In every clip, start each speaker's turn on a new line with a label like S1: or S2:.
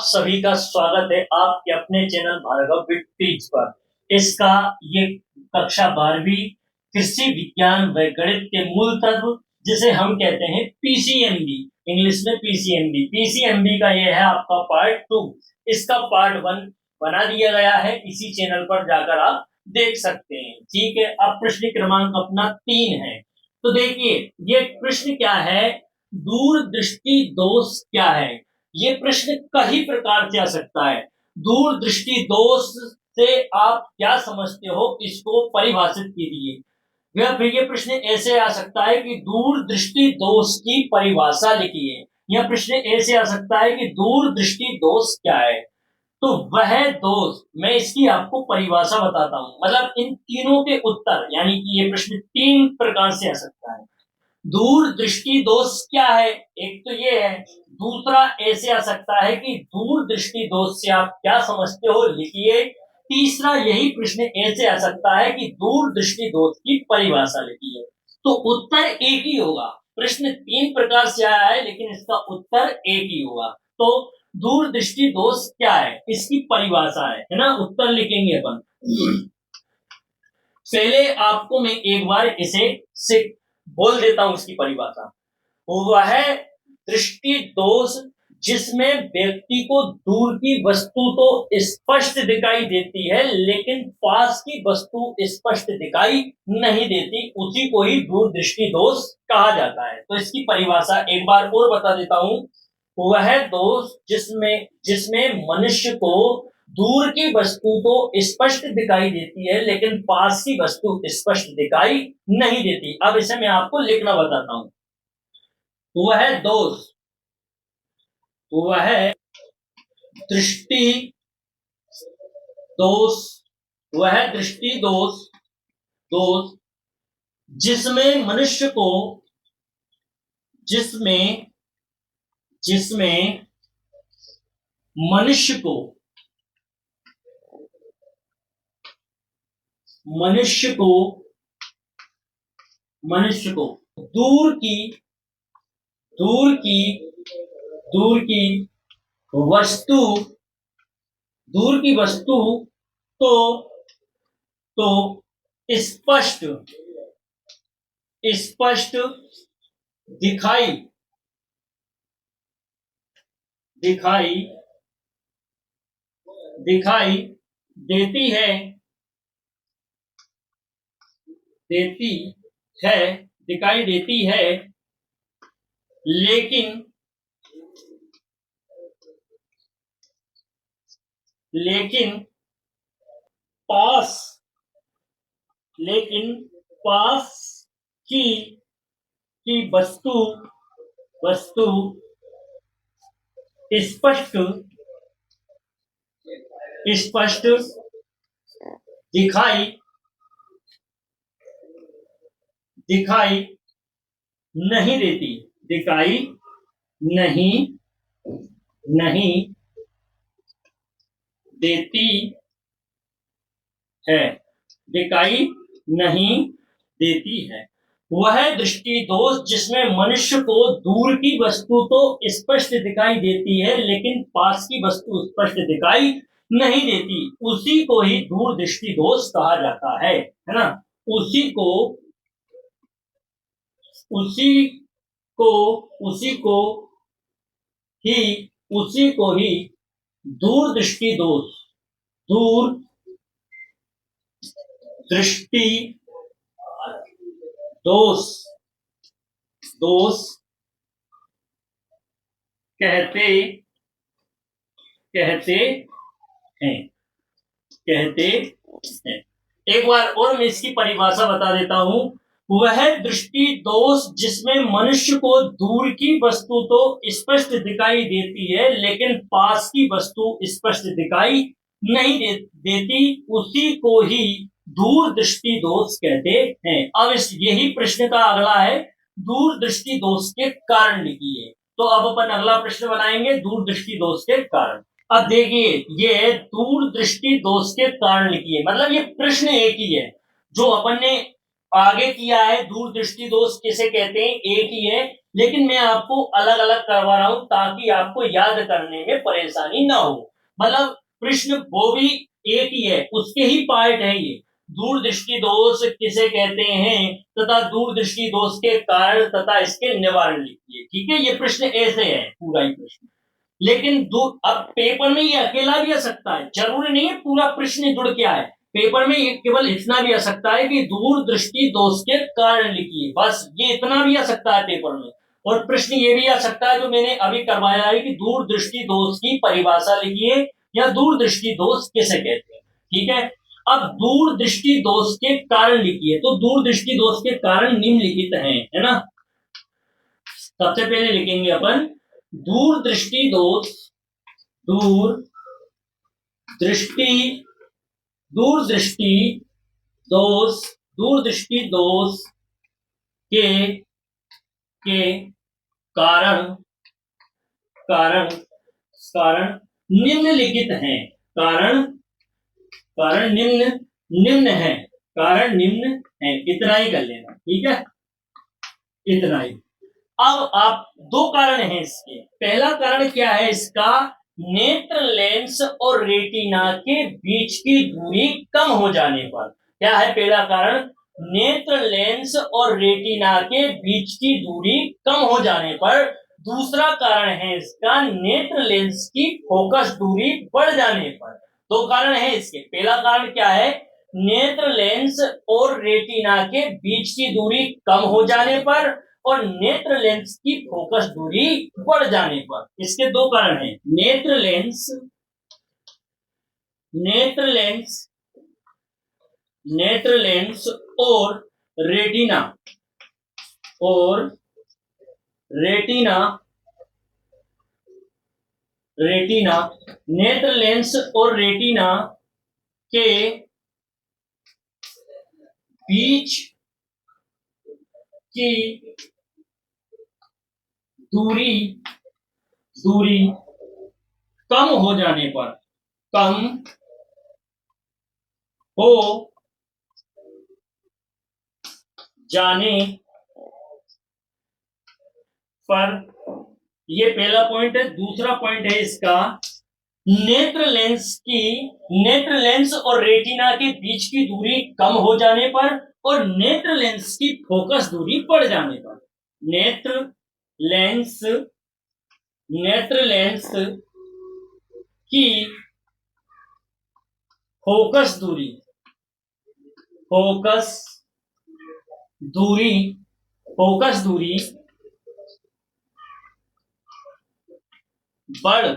S1: सभी का स्वागत है आपके अपने चैनल भार्गव विद टीच पर। इसका ये कक्षा 12वीं कृषि विज्ञान व गणित के मूल तत्व, जिसे हम कहते हैं पीसीएमबी, इंग्लिश में पीसीएमबी। पीसीएमबी का ये है आपका पार्ट 2। इसका पार्ट 1 बना दिया गया है, इसी चैनल पर जाकर आप देख सकते हैं। ठीक है, अब प्रश्न क्रमांक अपना 3 है। तो देखिए ये प्रश्न क्या है, दूरदृष्टि दोष क्या है। ये प्रश्न कई प्रकार से आ सकता है। दूरदृष्टि दोष से आप क्या समझते हो, इसको परिभाषित कीजिए। या फिर ये प्रश्न ऐसे आ सकता है कि दूरदृष्टि दोष की परिभाषा लिखिए। यह प्रश्न ऐसे आ सकता है कि दूरदृष्टि दोष क्या है। तो वह दोष, मैं इसकी आपको परिभाषा बताता हूं। मतलब इन तीनों के उत्तर, यानी कि ये प्रश्न 3 प्रकार से आ सकता है। दूरदृष्टि दोष क्या है, एक तो ये है। दूसरा ऐसे आ सकता है कि दूरदृष्टि दोष से आप क्या समझते हो, लिखिए। तीसरा यही प्रश्न ऐसे आ सकता है कि दूरदृष्टि दोष की परिभाषा लिखिए। तो उत्तर एक ही होगा। प्रश्न 3 प्रकार से आया है, लेकिन इसका उत्तर एक ही होगा। तो दूरदृष्टि दोष क्या है, इसकी परिभाषा है ना। उत्तर लिखेंगे अपन। पहले आपको मैं एक बार इसे बोल देता हूं इसकी परिभाषा। वह दृष्टि दोष जिसमें व्यक्ति को दूर की वस्तु तो स्पष्ट दिखाई देती है, लेकिन पास की वस्तु स्पष्ट दिखाई नहीं देती, उसी को ही दूरदृष्टि दोष कहा जाता है। तो इसकी परिभाषा एक बार और बता देता हूं। वह दोष जिसमें मनुष्य को दूर की वस्तु तो स्पष्ट दिखाई देती है, लेकिन पास की वस्तु स्पष्ट दिखाई नहीं देती। अब इसे मैं आपको लिखना बताता हूं। वह दोष, वह दृष्टि दोष, वह दृष्टि दोष जिसमें मनुष्य को, जिसमें मनुष्य को दूर की वस्तु तो स्पष्ट दिखाई देती है, दिखाई देती है, लेकिन पास की वस्तु स्पष्ट दिखाई नहीं देती, दिखाई नहीं देती है, दिखाई नहीं देती है। वह दृष्टि दोष जिसमें मनुष्य को दूर की वस्तु तो स्पष्ट दिखाई देती है, लेकिन पास की वस्तु स्पष्ट दिखाई नहीं देती, उसी को ही दूरदृष्टि दोष कहा जाता है ना। उसी को ही दूरदृष्टि दोष कहते हैं। एक बार और मैं इसकी परिभाषा बता देता हूं। वह दृष्टि दोष जिसमें मनुष्य को दूर की वस्तु तो स्पष्ट दिखाई देती है, लेकिन पास की वस्तु स्पष्ट दिखाई नहीं देती, उसी को ही दूरदृष्टि दोष कहते हैं। अब यही प्रश्न का अगला है, दूरदृष्टि दोष के कारण लिखिए। तो अब अपन अगला प्रश्न बनाएंगे, दूरदृष्टि दोष के कारण। अब देखिए ये दूरदृष्टि दोष के कारण लिखिए, मतलब ये प्रश्न एक ही है जो अपन ने आगे किया है। दूरदृष्टि दोष किसे कहते हैं, एक ही है। लेकिन मैं आपको अलग अलग करवा रहा हूं ताकि आपको याद करने में परेशानी ना हो। मतलब प्रश्न वो भी एक ही है, उसके ही पार्ट है ये। दूरदृष्टि दोष किसे कहते हैं तथा दूरदृष्टि दोष के कारण तथा इसके निवारण लिखिए। ठीक है, ये प्रश्न ऐसे है पूरा ही प्रश्न। लेकिन दूर अब पेपर में ये अकेला भी आ सकता है, जरूरी नहीं है पूरा प्रश्न जुड़ के आए। पेपर में ये केवल इतना भी आ सकता है कि दूर दृष्टि दोष के कारण लिखिए, बस ये इतना भी आ सकता है पेपर में। और प्रश्न ये भी आ सकता है जो मैंने अभी करवाया है कि दूर दृष्टि दोष की परिभाषा लिखिए या दूर दृष्टि दोष किसे कहते हैं। ठीक है, अब दूर दृष्टि दोष के कारण लिखिए, तो दूर दृष्टि दोष के कारण निम्नलिखित हैं, है ना। सबसे पहले लिखेंगे अपन दूर दृष्टि दोष, दूर दृष्टि, दूर दृष्टि दोष, दूर दृष्टि दोष के के कारण कारण कारण निम्नलिखित हैं। कारण कारण निम्न है, कारण निम्न है, इतना ही कर लेना। ठीक है, इतना ही। अब आप दो कारण हैं इसके। पहला कारण क्या है इसका, नेत्र लेंस और रेटिना के बीच की दूरी कम हो जाने पर। क्या है पहला कारण, नेत्र लेंस और रेटिना के बीच की दूरी कम हो जाने पर। दूसरा कारण है इसका नेत्र लेंस की फोकस दूरी बढ़ जाने पर। दो कारण है इसके। पहला कारण क्या है, नेत्र लेंस और रेटिना के बीच की दूरी कम हो जाने पर और नेत्र लेंस की फोकस दूरी बढ़ जाने पर। इसके दो कारण हैं, नेत्र लेंस, नेत्र लेंस, नेत्र लेंस और रेटिना, और रेटिना, रेटिना, नेत्र लेंस और रेटिना के बीच की दूरी दूरी कम हो जाने पर, कम हो जाने पर, ये पहला पॉइंट है। दूसरा पॉइंट है इसका, नेत्र लेंस की, नेत्र लेंस और रेटिना के बीच की दूरी कम हो जाने पर और नेत्र लेंस की फोकस दूरी बढ़ जाने पर। नेत्र लेंस, नेत्र लेंस की फोकस दूरी, फोकस दूरी, फोकस दूरी बढ़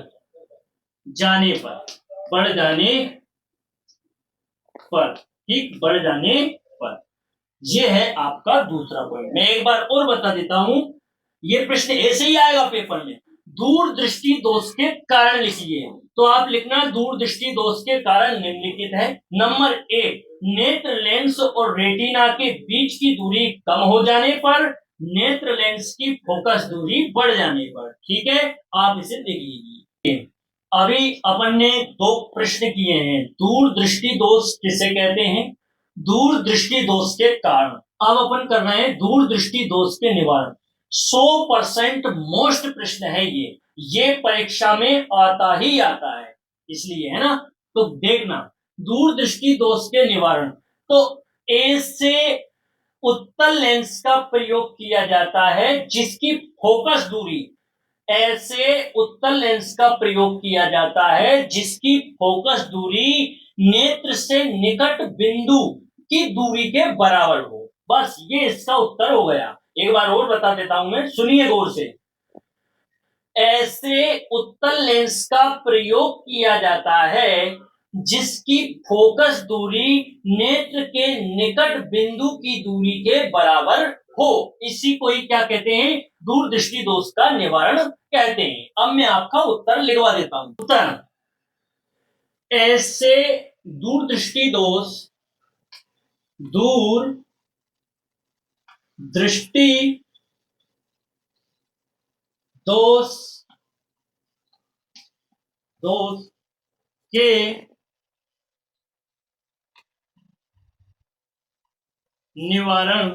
S1: जाने पर, बढ़ जाने पर, ठीक, बढ़ जाने पर। यह है आपका दूसरा पॉइंट। मैं एक बार और बता देता हूं, यह प्रश्न ऐसे ही आएगा पेपर में। दूर दृष्टि दोष के कारण लिखिए, तो आप लिखना दूर दृष्टि दोष के कारण निम्नलिखित है। नंबर एक, नेत्र लेंस और रेटिना के बीच की दूरी कम हो जाने पर, नेत्र लेंस की फोकस दूरी बढ़ जाने पर। ठीक है, आप इसे देख लीजिए। अभी अपन ने दो प्रश्न किए हैं, दूर दृष्टि दोष किसे कहते हैं, दूर दृष्टि दोष के कारण। अब अपन कर रहे हैं दूर दृष्टि दोष के निवारण। 100% मोस्ट प्रश्न है ये परीक्षा में आता ही आता है, इसलिए, है ना। तो देखना, दूर दृष्टि दोष के निवारण, तो ए से उत्तल लेंस का प्रयोग किया जाता है जिसकी फोकस दूरी, ऐसे उत्तल लेंस का प्रयोग किया जाता है जिसकी फोकस दूरी नेत्र से निकट बिंदु की दूरी के बराबर हो। बस ये इसका उत्तर हो गया। एक बार और बता देता हूं मैं, सुनिए गौर से। ऐसे उत्तल लेंस का प्रयोग किया जाता है जिसकी फोकस दूरी नेत्र के निकट बिंदु की दूरी के बराबर हो, इसी को ही क्या कहते हैं, दूर दृष्टि दोष का निवारण कहते हैं। अब मैं आपका उत्तर लिखवा देता हूं। उत्तर, ऐसे दूर दृष्टि दोष, दूर दृष्टि दोष, दोष के निवारण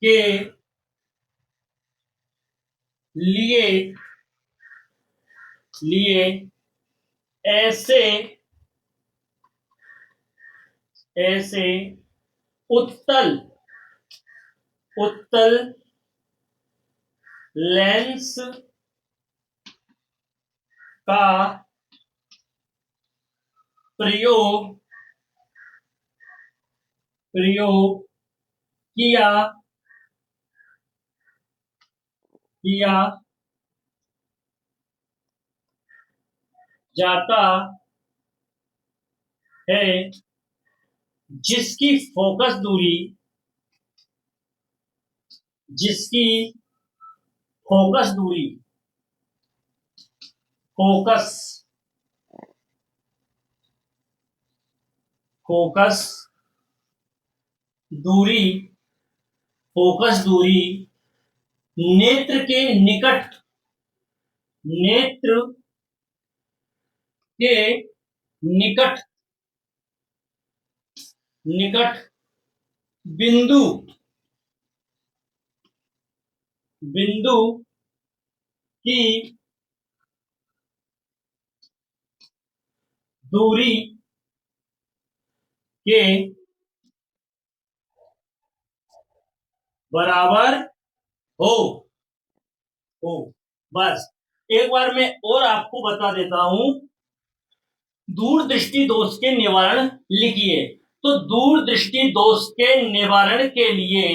S1: के लिए लिए ऐसे ऐसे उत्तल उत्तल लेंस का प्रयोग प्रयोग किया किया जाता है, जिसकी फोकस दूरी जिसकी फोकस दूरी फोकस फोकस दूरी फोकस दूरी नेत्र के निकट नेत्र के निकट निकट बिंदु बिंदु की दूरी के बराबर हो हो बस एक बार मैं और आपको बता देता हूं। दूर दृष्टि दोष के निवारण लिखिए। तो दूर दृष्टि दोष के निवारण के लिए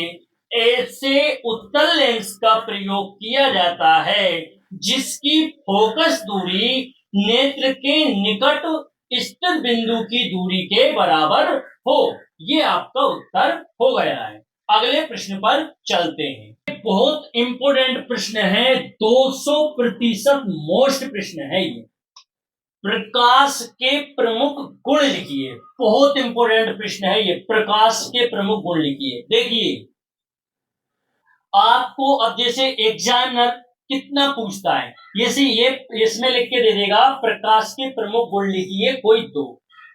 S1: ऐसे उत्तल लेंस का प्रयोग किया जाता है जिसकी फोकस दूरी नेत्र के निकट स्थित बिंदु की दूरी के बराबर हो। ये आपका उत्तर हो गया है। अगले प्रश्न पर चलते हैं। बहुत इंपॉर्टेंट प्रश्न है, 200% मोस्ट प्रश्न है ये। प्रकाश के प्रमुख गुण लिखिए। बहुत इंपॉर्टेंट प्रश्न है ये। प्रकाश के प्रमुख गुण लिखिए। देखिए आपको अब जैसे एग्जामिनर कितना पूछता है, जैसे ये इसमें लिख के दे देगा प्रकाश के प्रमुख गुण लिखिए कोई दो,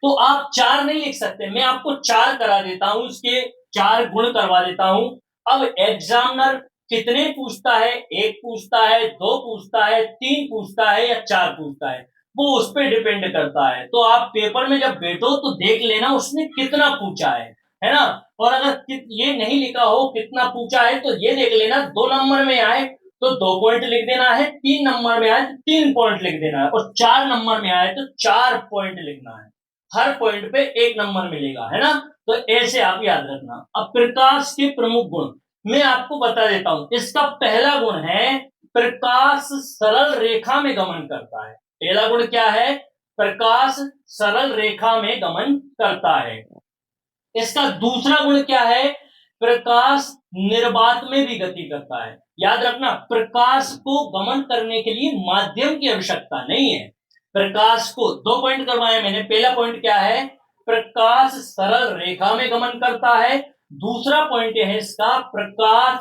S1: तो आप 4 नहीं लिख सकते। मैं आपको 4 करा देता हूं, उसके 4 गुण करवा देता हूं। अब एग्जामिनर कितने पूछता है, 1 पूछता है, 2 पूछता है, 3 पूछता है या 4 पूछता है, वो उस पर डिपेंड करता है। तो आप पेपर में जब बैठो तो देख लेना उसने कितना पूछा है ना। और अगर ये नहीं लिखा हो कितना पूछा है तो ये देख लेना, 2 नंबर में आए तो 2 पॉइंट लिख देना है, 3 नंबर में आए तो 3 पॉइंट लिख देना है, और 4 नंबर में आए तो 4 पॉइंट लिखना है। हर पॉइंट पे 1 नंबर मिलेगा, है ना। तो ऐसे आप याद रखना। अब प्रकाश के प्रमुख गुण मैं आपको बता देता हूं। इसका पहला गुण है प्रकाश सरल रेखा में गमन करता है। पहला गुण क्या है? प्रकाश सरल रेखा में गमन करता है। इसका दूसरा गुण क्या है? प्रकाश निर्वात में भी गति करता है। याद रखना, प्रकाश को गमन करने के लिए माध्यम की आवश्यकता नहीं है। प्रकाश को 2 पॉइंट करवाए मैंने। पहला पॉइंट क्या है? प्रकाश सरल रेखा में गमन करता है। दूसरा पॉइंट है इसका, प्रकाश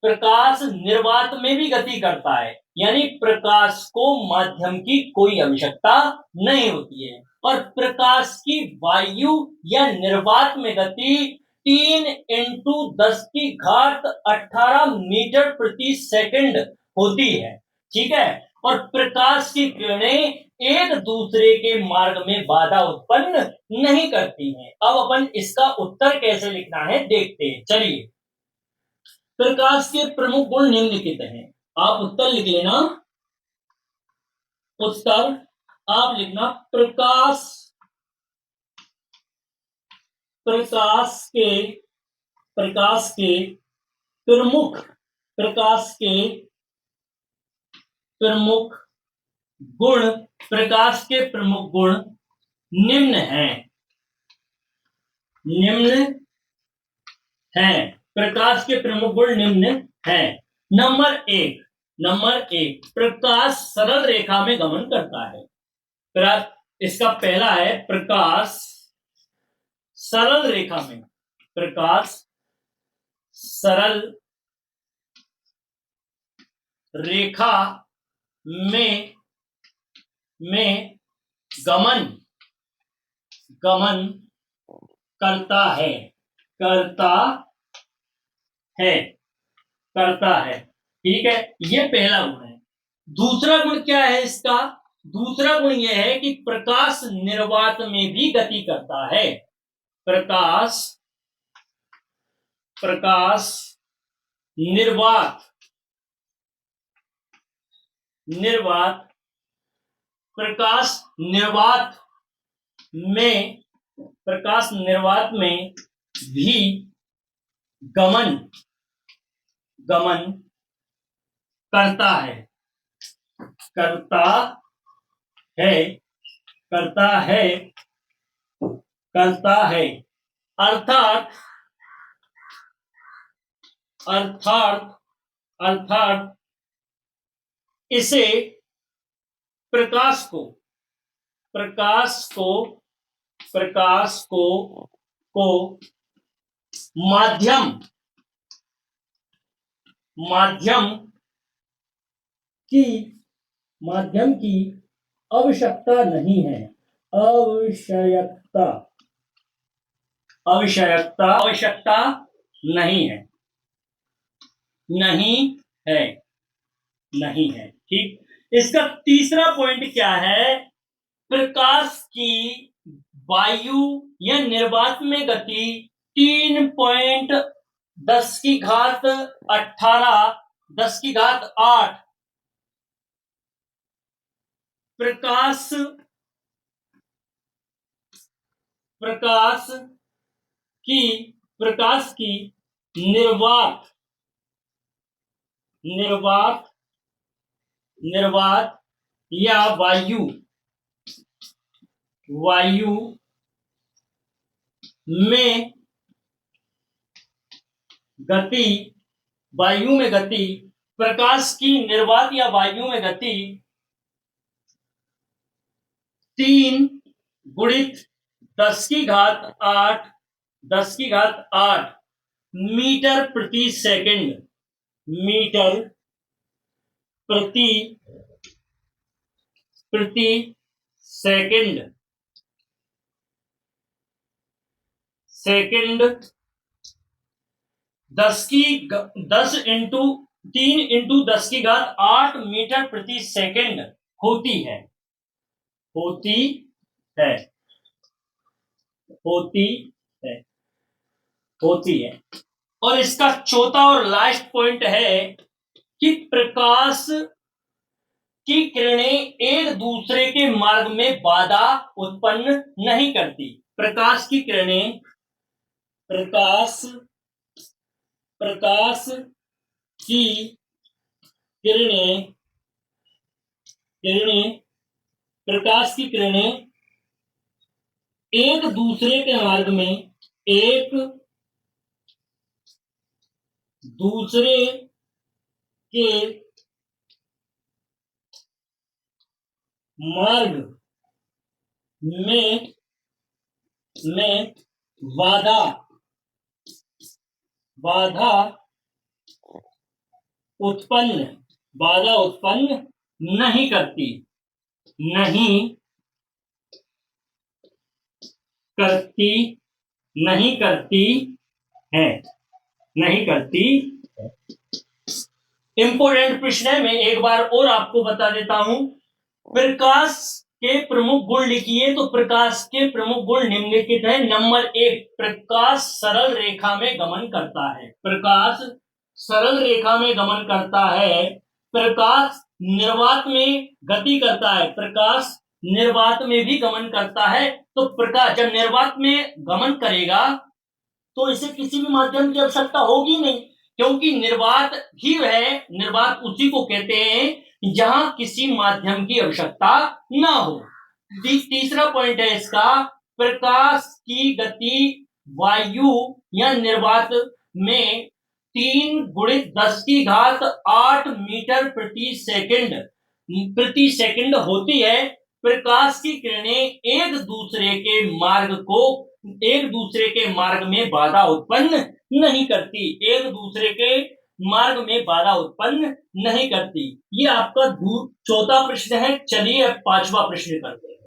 S1: प्रकाश निर्वात में भी गति करता है, यानी प्रकाश को माध्यम की कोई आवश्यकता नहीं होती है। और प्रकाश की वायु या निर्वात में गति 3 इंटू 10 की घात 18 मीटर प्रति सेकंड होती है। ठीक है। और प्रकाश की किरणें एक दूसरे के मार्ग में बाधा उत्पन्न नहीं करती हैं। अब अपन इसका उत्तर कैसे लिखना है देखते हैं। चलिए, प्रकाश के प्रमुख गुण निम्नलिखित हैं। आप उत्तर लिख लेना। उत्तर आप लिखना, प्रकाश प्रकाश के प्रकाश के प्रमुख प्रकाश के प्रमुख गुण प्रकाश के प्रमुख गुण निम्न हैं। निम्न हैं। प्रकाश के प्रमुख गुण निम्न हैं। नंबर 1 प्रकाश सरल रेखा में गमन करता है। इसका पहला है प्रकाश सरल रेखा में। प्रकाश सरल रेखा में गमन गमन करता है करता है करता है ठीक है, ये पहला गुण है। दूसरा गुण क्या है इसका? दूसरा गुण यह है कि प्रकाश निर्वात में भी गति करता है। प्रकाश निर्वात प्रकाश निर्वात में भी गमन करता है। अर्थात इसे प्रकाश को माध्यम की आवश्यकता नहीं है। आवश्यकता नहीं है। ठीक। इसका तीसरा पॉइंट क्या है? प्रकाश की वायु या निर्वात में गति 3.10⁸ प्रकाश की निर्वात या वायु में गति प्रकाश की निर्वात या वायु में गति 3×10⁸ मीटर प्रति सेकंड 3×10⁸ मीटर प्रति सेकंड होती है। और इसका चौथा और लास्ट पॉइंट है कि प्रकाश की किरणें एक दूसरे के मार्ग में बाधा उत्पन्न नहीं करती। प्रकाश की किरणें एक दूसरे के मार्ग में बाधा उत्पन्न नहीं करती है। इंपोर्टेंट प्रश्न है, मैं एक बार और आपको बता देता हूं। प्रकाश के प्रमुख गुण लिखिए। तो प्रकाश के प्रमुख गुण निम्नलिखित है। नंबर 1, प्रकाश सरल रेखा में गमन करता है। प्रकाश निर्वात में गति करता है। प्रकाश निर्वात में भी गमन करता है। तो प्रकाश जब निर्वात में गमन करेगा तो इसे किसी भी माध्यम की आवश्यकता होगी नहीं, क्योंकि निर्वात उसी को कहते हैं जहां किसी माध्यम की आवश्यकता ना हो। तीसरा पॉइंट है इसका, प्रकाश की गति वायु या निर्वात में 3×10⁸ मीटर प्रति सेकंड होती है। प्रकाश की किरणें एक दूसरे के मार्ग में बाधा उत्पन्न नहीं करती। ये आपका चौथा प्रश्न है। चलिए अब पांचवा प्रश्न करते हैं।